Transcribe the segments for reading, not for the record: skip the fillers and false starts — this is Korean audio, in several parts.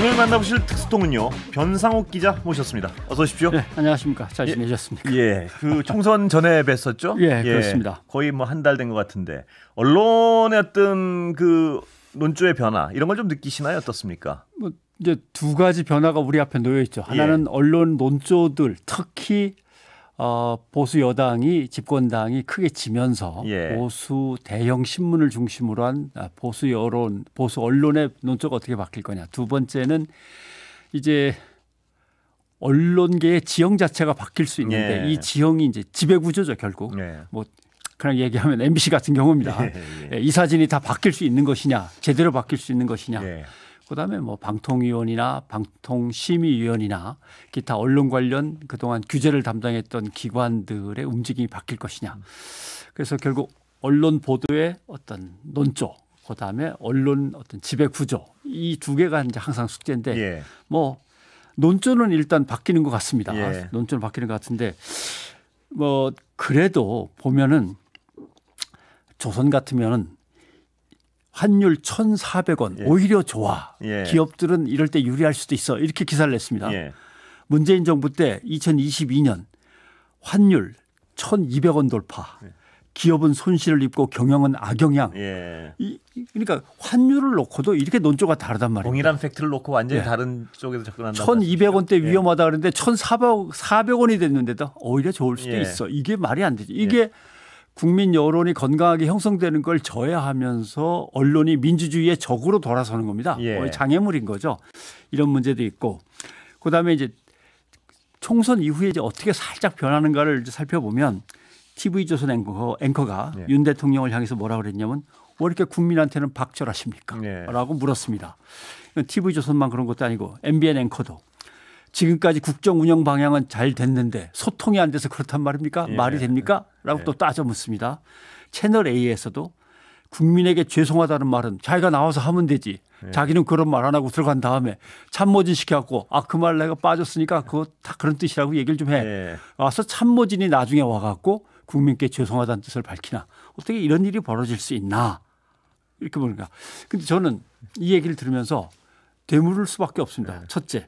오늘 만나보실 특수통은요, 변상욱 기자 모셨습니다. 어서 오십시오. 네, 안녕하십니까. 잘 지내셨습니까? 예, 그 총선 전에 뵀었죠? 예, 그렇습니다. 거의 뭐 한 달 된 것 같은데 언론의 어떤 그 논조의 변화 이런 걸 좀 느끼시나요? 어떻습니까? 뭐 이제 두 가지 변화가 우리 앞에 놓여 있죠. 하나는 언론 논조들, 특히 보수 여당이 집권당이 크게 지면서 보수 대형 신문을 중심으로 한 보수 여론, 보수 언론의 논조가 어떻게 바뀔 거냐. 두 번째는 이제 언론계의 지형 자체가 바뀔 수 있는데 이 지형이 이제 지배 구조죠, 결국. 뭐 그냥 얘기하면 MBC 같은 경우입니다. 이 사진이 다 바뀔 수 있는 것이냐, 제대로 바뀔 수 있는 것이냐. 그다음에 뭐 방통위원이나 방통심의위원이나 기타 언론 관련 그동안 규제를 담당했던 기관들의 움직임이 바뀔 것이냐. 그래서 결국 언론 보도의 어떤 논조, 그다음에 언론 어떤 지배 구조, 이 두 개가 이제 항상 숙제인데 뭐 논조는 일단 바뀌는 것 같습니다. 논조는 바뀌는 것 같은데 뭐 그래도 보면은 조선 같으면은 환율 1,400원 오히려 좋아. 기업들은 이럴 때 유리할 수도 있어. 이렇게 기사를 냈습니다. 문재인 정부 때 2022년 환율 1,200원 돌파. 기업은 손실을 입고 경영은 악영향. 그러니까 환율을 놓고도 이렇게 논조가 다르단 말이에요. 동일한 팩트를 놓고 완전히 다른 쪽에서 접근한다. 1,200원대 위험하다 그러는데 1,400원이 됐는데도 오히려 좋을 수도 있어. 이게 말이 안 되죠. 이게 국민 여론이 건강하게 형성되는 걸 저해하면서 언론이 민주주의의 적으로 돌아서는 겁니다. 장애물인 거죠. 이런 문제도 있고, 그다음에 이제 총선 이후에 이제 어떻게 살짝 변하는가를 살펴보면 TV조선 앵커가 윤 대통령을 향해서 뭐라 그랬냐면 왜 이렇게 국민한테는 박절하십니까? 라고 물었습니다. TV조선만 그런 것도 아니고 MBN 앵커도 지금까지 국정 운영 방향은 잘 됐는데 소통이 안 돼서 그렇단 말입니까? 말이 됩니까? 라고 또 따져 묻습니다. 채널 A에서도 국민에게 죄송하다는 말은 자기가 나와서 하면 되지. 자기는 그런 말 안 하고 들어간 다음에 참모진 시켜갖고 그 말 내가 빠졌으니까 그거 다 그런 뜻이라고 얘기를 좀 해. 와서 참모진이 나중에 와갖고 국민께 죄송하다는 뜻을 밝히나. 어떻게 이런 일이 벌어질 수 있나. 이렇게 보니까. 근데 저는 이 얘기를 들으면서 되물을 수밖에 없습니다. 첫째.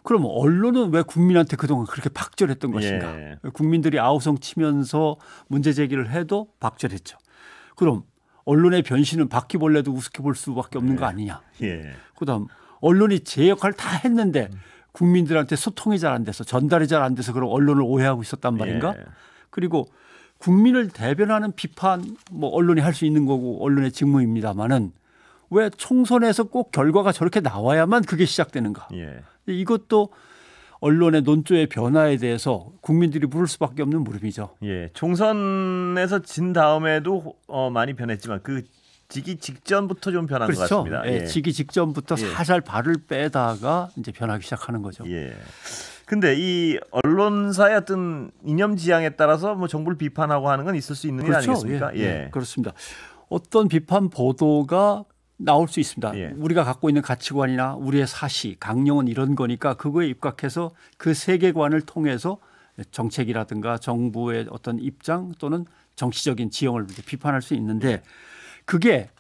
그럼 언론은 왜 국민한테 그동안 그렇게 박절했던 것인가? 국민들이 아우성 치면서 문제 제기를 해도 박절했죠. 그럼 언론의 변신은 바퀴벌레도 우습게 볼 수밖에 없는 거 아니냐? 그다음 언론이 제 역할을 다 했는데 국민들한테 소통이 잘 안 돼서 전달이 잘 안 돼서 그럼 언론을 오해하고 있었단 말인가? 그리고 국민을 대변하는 비판 뭐 언론이 할 수 있는 거고 언론의 직무입니다마는 왜 총선에서 꼭 결과가 저렇게 나와야만 그게 시작되는가? 이것도 언론의 논조의 변화에 대해서 국민들이 물을 수밖에 없는 물음이죠. 총선에서 진 다음에도 많이 변했지만 그 지기 직전부터 좀 변한 것 같습니다. 지기 직전부터 살살 발을 빼다가 이제 변하기 시작하는 거죠. 근데 이 언론사의 어떤 이념 지향에 따라서 뭐 정부를 비판하고 하는 건 있을 수 있는 일 아니겠습니까? 그렇습니다. 어떤 비판 보도가 나올 수 있습니다. 우리가 갖고 있는 가치관이나 우리의 사시, 강령은 이런 거니까 그거에 입각해서 그 세계관을 통해서 정책이라든가 정부의 어떤 입장 또는 정치적인 지형을 비판할 수 있는데 그게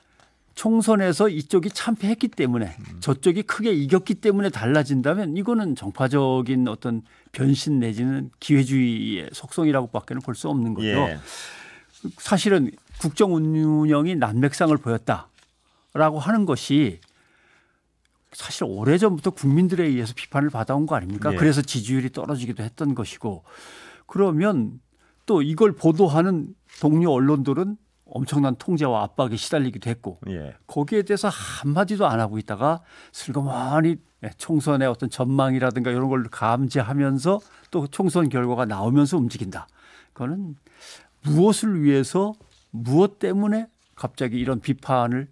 총선에서 이쪽이 참패했기 때문에 저쪽이 크게 이겼기 때문에 달라진다면 이거는 정파적인 어떤 변신 내지는 기회주의의 속성이라고밖에 볼 수 없는 거죠. 사실은 국정 운영이 난맥상을 보였다. 라고 하는 것이 사실 오래전부터 국민들에 의해서 비판을 받아온 거 아닙니까? 그래서 지지율이 떨어지기도 했던 것이고 그러면 또 이걸 보도하는 동료 언론들은 엄청난 통제와 압박에 시달리기도 했고 거기에 대해서 한마디도 안 하고 있다가 슬그머니 총선의 어떤 전망이라든가 이런 걸 감지하면서 또 총선 결과가 나오면서 움직인다. 그거는 무엇을 위해서 무엇 때문에 갑자기 이런 비판을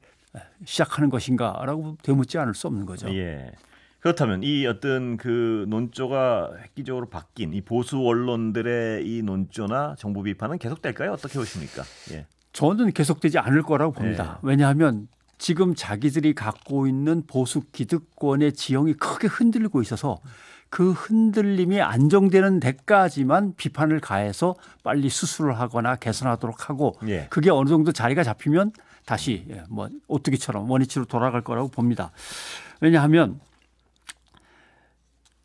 시작하는 것인가라고 되묻지 않을 수 없는 거죠. 그렇다면 이 어떤 그 논조가 획기적으로 바뀐 이 보수 언론들의 이 논조나 정부 비판은 계속될까요? 어떻게 보십니까? 저는 계속되지 않을 거라고 봅니다. 왜냐하면 지금 자기들이 갖고 있는 보수 기득권의 지형이 크게 흔들리고 있어서 그 흔들림이 안정되는 데까지만 비판을 가해서 빨리 수술을 하거나 개선하도록 하고 그게 어느 정도 자리가 잡히면 다시 뭐 오뚜기처럼 원위치로 돌아갈 거라고 봅니다. 왜냐하면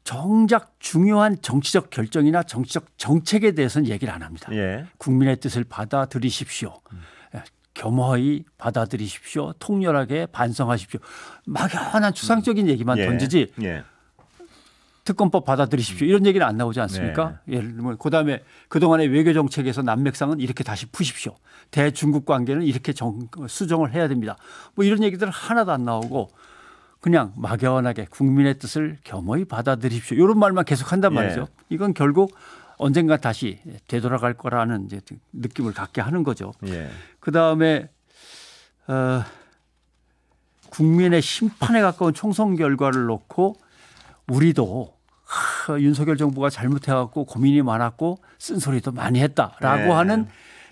정작 중요한 정치적 결정이나 정치적 정책에 대해서는 얘기를 안 합니다. 예. 국민의 뜻을 받아들이십시오. 겸허히 받아들이십시오. 통렬하게 반성하십시오. 막연한 추상적인 얘기만 예. 던지지 예. 특검법 받아들이십시오. 이런 얘기는 안 나오지 않습니까? 예를 들면 그다음에 그동안의 외교 정책에서 난맥상은 이렇게 다시 푸십시오. 대중국 관계는 이렇게 수정을 해야 됩니다. 뭐 이런 얘기들 하나도 안 나오고 그냥 막연하게 국민의 뜻을 겸허히 받아들이십시오. 이런 말만 계속 한단 말이죠. 예. 이건 결국 언젠가 다시 되돌아갈 거라는 이제 느낌을 갖게 하는 거죠. 예. 그다음에 국민의 심판에 가까운 총선 결과를 놓고 우리도 윤석열 정부가 잘못해갖고 고민이 많았고 쓴소리도 많이 했다라고 네. 하는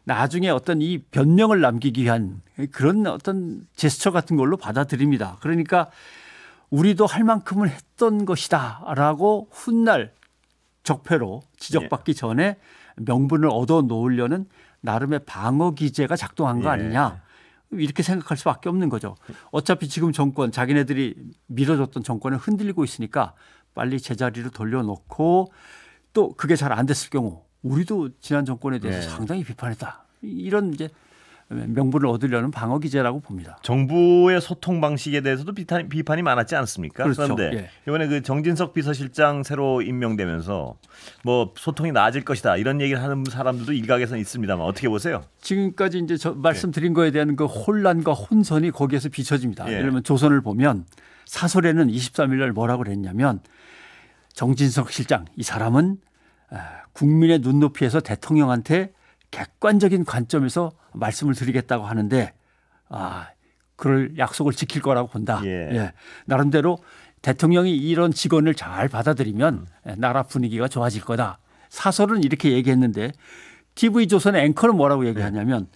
나중에 어떤 이 변명을 남기기 위한 그런 어떤 제스처 같은 걸로 받아들입니다. 그러니까 우리도 할 만큼은 했던 것이다라고 훗날 적폐로 지적받기 전에 명분을 얻어 놓으려는 나름의 방어 기제가 작동한 거 예. 아니냐. 이렇게 생각할 수밖에 없는 거죠. 어차피 지금 정권 자기네들이 밀어줬던 정권을 흔들리고 있으니까 빨리 제자리로 돌려놓고 또 그게 잘 안 됐을 경우 우리도 지난 정권에 대해서 네. 상당히 비판했다. 이런 이제 명분을 얻으려는 방어 기제라고 봅니다. 정부의 소통 방식에 대해서도 비판이 많았지 않습니까? 그렇죠. 그런데 예. 이번에 그 정진석 비서실장 새로 임명되면서 뭐 소통이 나아질 것이다 이런 얘기를 하는 사람들도 일각에서는 있습니다만 어떻게 보세요? 지금까지 이제 저 말씀드린 거에 대한 그 혼란과 혼선이 거기에서 비춰집니다. 예. 예를 들면 조선을 보면 사설에는 23일 날 뭐라고 그랬냐면 정진석 실장 이 사람은 국민의 눈높이에서 대통령한테 객관적인 관점에서 말씀을 드리겠다고 하는데 그럴 약속을 지킬 거라고 본다. 예. 예. 나름대로 대통령이 이런 직언을 잘 받아들이면 나라 분위기가 좋아질 거다. 사설은 이렇게 얘기했는데 TV조선의 앵커는 뭐라고 얘기하냐면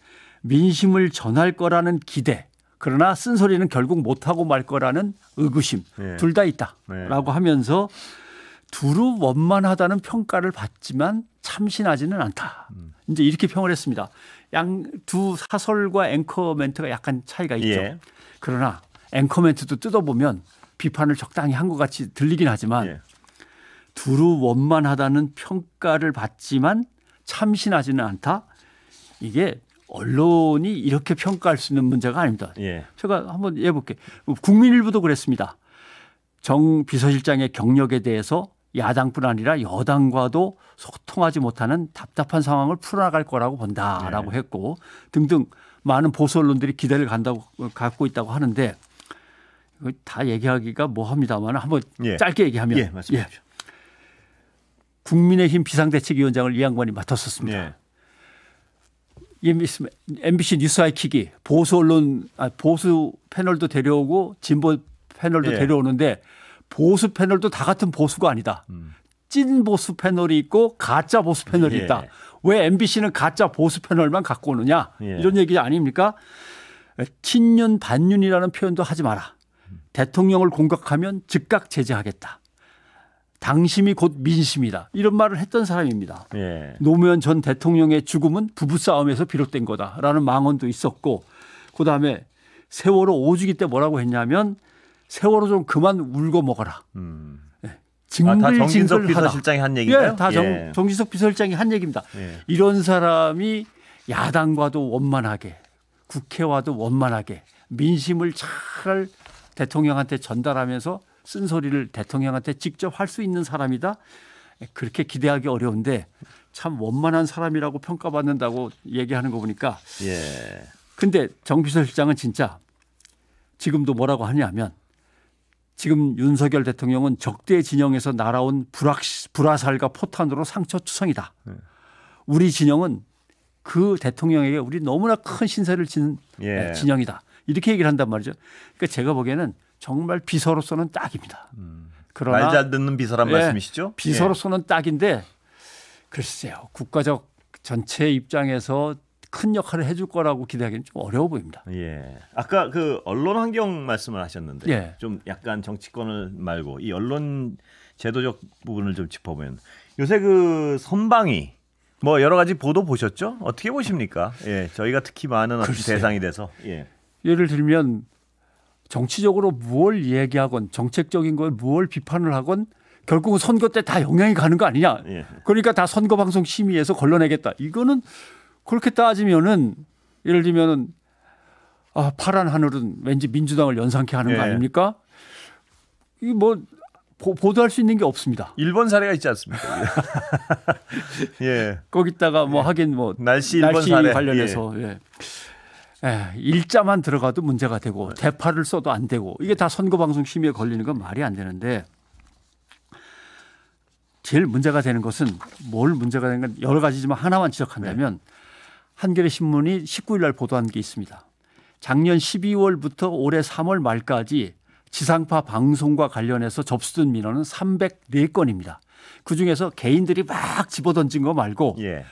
민심을 전할 거라는 기대 그러나 쓴소리는 결국 못하고 말 거라는 의구심 예. 둘 다 있다라고 하면서 두루 원만하다는 평가를 받지만 참신하지는 않다. 이제 이렇게 평을 했습니다. 양 두 사설과 앵커 멘트가 약간 차이가 있죠. 예. 그러나 앵커 멘트도 뜯어보면 비판을 적당히 한 것 같이 들리긴 하지만 예. 두루 원만하다는 평가를 받지만 참신하지는 않다. 이게 언론이 이렇게 평가할 수 있는 문제가 아닙니다. 예. 제가 한번 해볼게요. 국민일보도 그랬습니다. 정 비서실장의 경력에 대해서 야당뿐 아니라 여당과도 소통하지 못하는 답답한 상황을 풀어나갈 거라고 본다라고 했고 등등 많은 보수 언론들이 기대를 갖고 있다고 하는데 이거 다 얘기하기가 뭐합니다만 한번 예. 짧게 얘기하면 예, 말씀하십시오. 국민의힘 비상대책위원장을 이 양반이 맡았었습니다. 예. MBC 뉴스 아이킥이 보수 언론 보수 패널도 데려오고 진보 패널도 예. 데려오는데 보수 패널도 다 같은 보수가 아니다. 찐 보수 패널이 있고 가짜 보수 패널이 예. 있다. 왜 MBC는 가짜 보수 패널만 갖고 오느냐. 예. 이런 얘기 아닙니까? 친윤 반윤이라는 표현도 하지 마라. 대통령을 공격하면 즉각 제재하겠다. 당심이 곧 민심이다. 이런 말을 했던 사람입니다. 예. 노무현 전 대통령의 죽음은 부부싸움에서 비롯된 거다라는 망언도 있었고 그다음에 세월호 5주기 때 뭐라고 했냐면 세월호 좀 그만 울고 먹어라. 다 징글징글하다. 정진석 비서실장이 한 얘기인가요? 예, 다 예. 정진석 비서실장이 한 얘기입니다. 예. 이런 사람이 야당과도 원만하게 국회와도 원만하게 민심을 잘 대통령한테 전달하면서 쓴소리를 대통령한테 직접 할 수 있는 사람이다. 그렇게 기대하기 어려운데 참 원만한 사람이라고 평가받는다고 얘기하는 거 보니까 예. 근데 정 비서실장은 진짜 지금도 뭐라고 하냐면 지금 윤석열 대통령은 적대 진영에서 날아온 불화살과 포탄으로 상처투성이다. 우리 진영은 그 대통령에게 우리 너무나 큰 신세를 지는 예. 진영이다. 이렇게 얘기를 한단 말이죠. 그러니까 제가 보기에는 정말 비서로서는 딱입니다. 그러나 말 잘 듣는 비서란 예, 말씀이시죠? 비서로서는 딱인데 글쎄요. 국가적 전체 입장에서 큰 역할을 해줄 거라고 기대하기는 좀 어려워 보입니다. 예. 아까 그 언론 환경 말씀을 하셨는데 예. 좀 약간 정치권을 말고 이 언론 제도적 부분을 좀 짚어보면 요새 그 선방위 뭐 여러 가지 보도 보셨죠? 어떻게 보십니까? 예. 저희가 특히 많은 어떤 글쎄요. 대상이 돼서 예. 예를 들면 정치적으로 무엇을 얘기하건 정책적인 걸 무엇을 비판을 하건 결국은 선거 때 다 영향이 가는 거 아니냐. 예. 그러니까 다 선거방송 심의해서 걸러내겠다. 이거는 그렇게 따지면은 예를 들면은 파란 하늘은 왠지 민주당을 연상케 하는 거 예. 아닙니까? 이 뭐 보도할 수 있는 게 없습니다. 일본 사례가 있지 않습니까? 예. 거기다가 뭐 하긴 뭐 날씨 일본 사례 관련해서 일자만 들어가도 문제가 되고 대파를 써도 안 되고 이게 다 선거방송 심의에 걸리는 건 말이 안 되는데 제일 문제가 되는 것은 뭘 문제가 되는 건 여러 가지지만 하나만 지적한다면 한겨레 신문이 19일 날 보도한 게 있습니다. 작년 12월부터 올해 3월 말까지 지상파 방송과 관련해서 접수된 민원은 304건입니다. 그중에서 개인들이 막 집어던진 거 말고 예.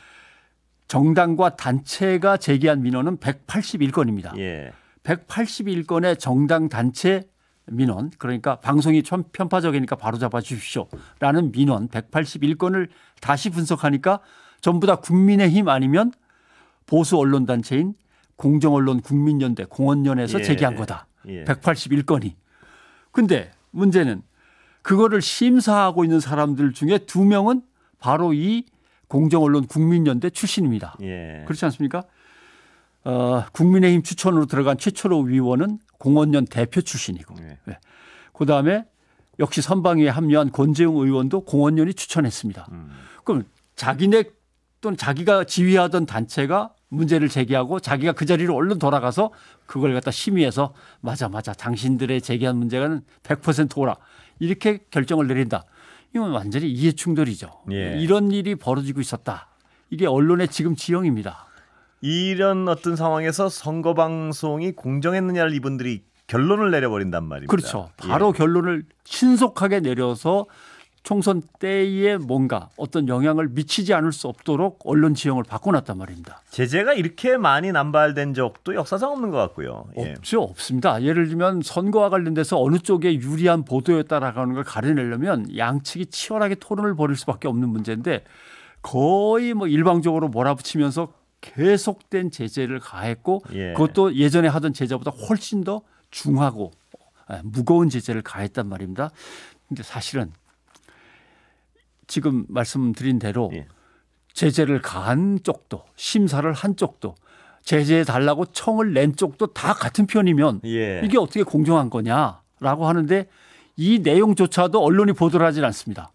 정당과 단체가 제기한 민원은 181건입니다. 예. 181건의 정당 단체 민원, 그러니까 방송이 편파적이니까 바로 잡아 주십시오라는 민원 181건을 다시 분석하니까 전부 다 국민의힘 아니면 보수 언론 단체인 공정언론 국민연대 공언연에서 예. 제기한 거다. 예. 181건이. 근데 문제는 그거를 심사하고 있는 사람들 중에 2명은 바로 이 공정언론 국민연대 출신입니다. 예. 그렇지 않습니까? 국민의힘 추천으로 들어간 최철호 위원은 공언연 대표 출신이고 예. 그다음에 역시 선방위에 합류한 권재웅 의원도 공언연이 추천했습니다. 그럼 자기네 또는 자기가 지휘하던 단체가 문제를 제기하고 자기가 그 자리로 얼른 돌아가서 그걸 갖다 심의해서 맞아 당신들의 제기한 문제는 100% 오라 이렇게 결정을 내린다. 이건 완전히 이해충돌이죠. 예. 이런 일이 벌어지고 있었다. 이게 언론의 지금 지형입니다. 이런 어떤 상황에서 선거 방송이 공정했느냐를 이분들이 결론을 내려버린단 말입니다. 그렇죠. 바로 결론을 신속하게 내려서 총선 때에 뭔가 어떤 영향을 미치지 않을 수 없도록 언론 지형을 바꿔놨단 말입니다. 제재가 이렇게 많이 남발된 적도 역사상 없는 것 같고요. 예. 없습니다. 예를 들면 선거와 관련돼서 어느 쪽에 유리한 보도였다라는 걸 가려내려면 양측이 치열하게 토론을 벌일 수밖에 없는 문제인데 거의 뭐 일방적으로 몰아붙이면서 계속된 제재를 가했고 예. 그것도 예전에 하던 제재보다 훨씬 더 중하고 무거운 제재를 가했단 말입니다. 근데 사실은 지금 말씀드린 대로 예. 제재를 가한 쪽도 심사를 한 쪽도 제재해 달라고 청을 낸 쪽도 다 같은 편이면 예. 이게 어떻게 공정한 거냐라고 하는데 이 내용조차도 언론이 보도를 하질 않습니다.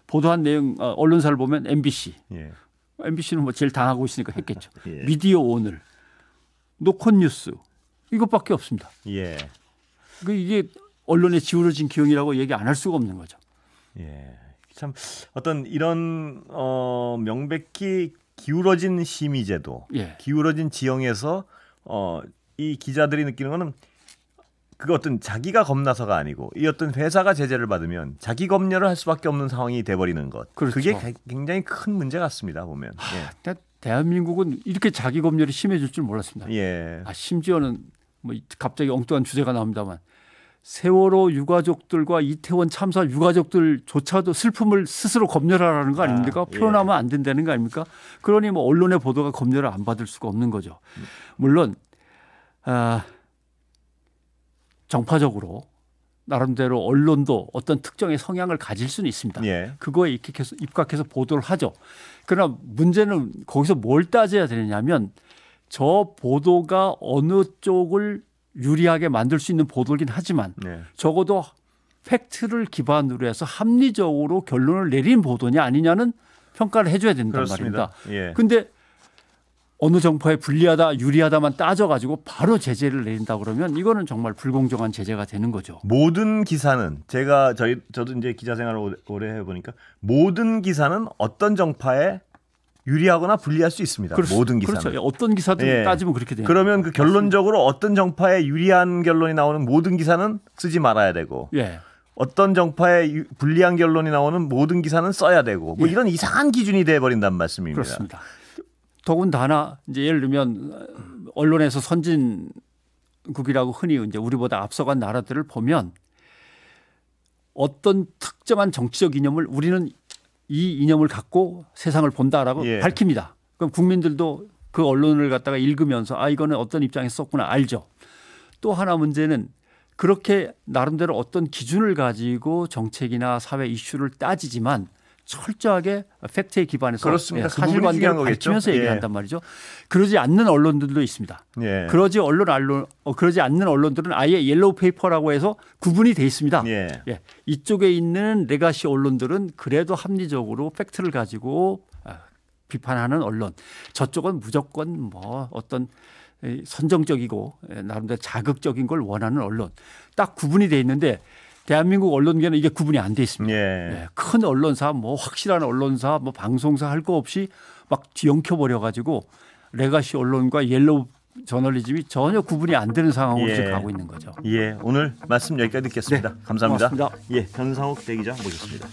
보도한 내용 언론사를 보면 MBC. 예. MBC는 뭐 제일 당하고 있으니까 했겠죠. 예. 미디어 오늘, 노컷뉴스 이것밖에 없습니다. 예. 이게 언론에 기울어진 기용이라고 얘기 안 할 수가 없는 거죠. 예. 참 어떤 이런 명백히 기울어진 심의제도, 예. 기울어진 지형에서 이 기자들이 느끼는 거는 그 어떤 자기가 겁나서가 아니고 이 어떤 회사가 제재를 받으면 자기 검열을 할 수밖에 없는 상황이 돼버리는 것. 그렇죠. 그게 굉장히 큰 문제 같습니다. 보면. 근데 대한민국은 이렇게 자기 검열이 심해질 줄 몰랐습니다. 예. 심지어는 뭐 갑자기 엉뚱한 주제가 나옵니다만 세월호 유가족들과 이태원 참사 유가족들조차도 슬픔을 스스로 검열하라는 거 아닙니까? 표현하면 안 된다는 거 아닙니까? 그러니 뭐 언론의 보도가 검열을 안 받을 수가 없는 거죠. 물론 정파적으로 나름대로 언론도 어떤 특정의 성향을 가질 수는 있습니다. 예. 그거에 입각해서 보도를 하죠. 그러나 문제는 거기서 뭘 따져야 되느냐면 저 보도가 어느 쪽을 유리하게 만들 수 있는 보도긴 하지만 네. 적어도 팩트를 기반으로 해서 합리적으로 결론을 내린 보도냐 아니냐는 평가를 해줘야 된단 그렇습니다. 말입니다. 예. 근데 어느 정파에 불리하다 유리하다만 따져가지고 바로 제재를 내린다 그러면 이거는 정말 불공정한 제재가 되는 거죠. 모든 기사는 저도 이제 기자 생활을 오래 해보니까 모든 기사는 어떤 정파에 유리하거나 불리할 수 있습니다. 모든 기사는. 그렇죠. 어떤 기사든 예. 따지면 그렇게 돼요. 그러면 그 결론적으로 어떤 정파에 유리한 결론이 나오는 모든 기사는 쓰지 말아야 되고 예. 어떤 정파에 불리한 결론이 나오는 모든 기사는 써야 되고 뭐 예. 이런 이상한 기준이 돼버린단 말씀입니다. 그렇습니다. 더군다나 이제 예를 들면 언론에서 선진국이라고 흔히 이제 우리보다 앞서간 나라들을 보면 어떤 특정한 정치적 이념을 우리는 이 이념을 갖고 세상을 본다라고 예. 밝힙니다. 그럼 국민들도 그 언론을 갖다가 읽으면서 이거는 어떤 입장에서 썼구나 알죠. 또 하나 문제는 그렇게 나름대로 어떤 기준을 가지고 정책이나 사회 이슈를 따지지만 철저하게 팩트에 기반해서 그렇습니다. 그 부분이 사실관계를 중요한 거겠죠. 밝히면서 얘기를 예. 한단 말이죠. 그러지 않는 언론들도 있습니다. 예. 그러지 않는 언론들은 아예 옐로우 페이퍼라고 해서 구분이 돼 있습니다. 예. 예. 이쪽에 있는 레가시 언론들은 그래도 합리적으로 팩트를 가지고 비판하는 언론. 저쪽은 무조건 뭐 어떤 선정적이고 나름대로 자극적인 걸 원하는 언론. 딱 구분이 돼 있는데 대한민국 언론계는 이게 구분이 안 돼 있습니다. 예. 예. 큰 언론사, 뭐 확실한 언론사, 뭐 방송사 할 거 없이 막 뒤엉켜 버려 가지고 레가시 언론과 옐로우 저널리즘이 전혀 구분이 안 되는 상황으로 예. 지금 가고 있는 거죠. 예. 오늘 말씀 여기까지 듣겠습니다. 네. 감사합니다. 고맙습니다. 예. 변상욱 대기자 모셨습니다.